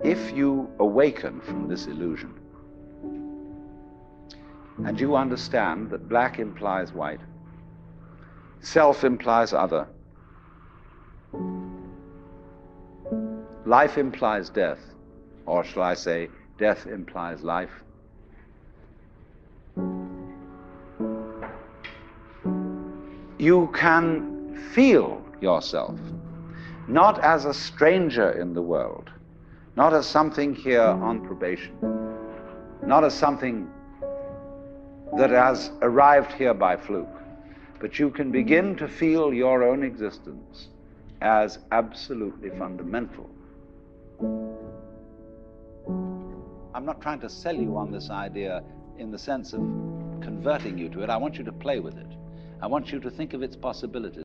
if you awaken from this illusion, and you understand that black implies white, self implies other, life implies death, or shall I say, death implies life, you can feel yourself not as a stranger in the world, not as something here on probation, not as something that has arrived here by fluke, but you can begin to feel your own existence as absolutely fundamental. I'm not trying to sell you on this idea in the sense of converting you to it. I want you to play with it. I want you to think of its possibilities.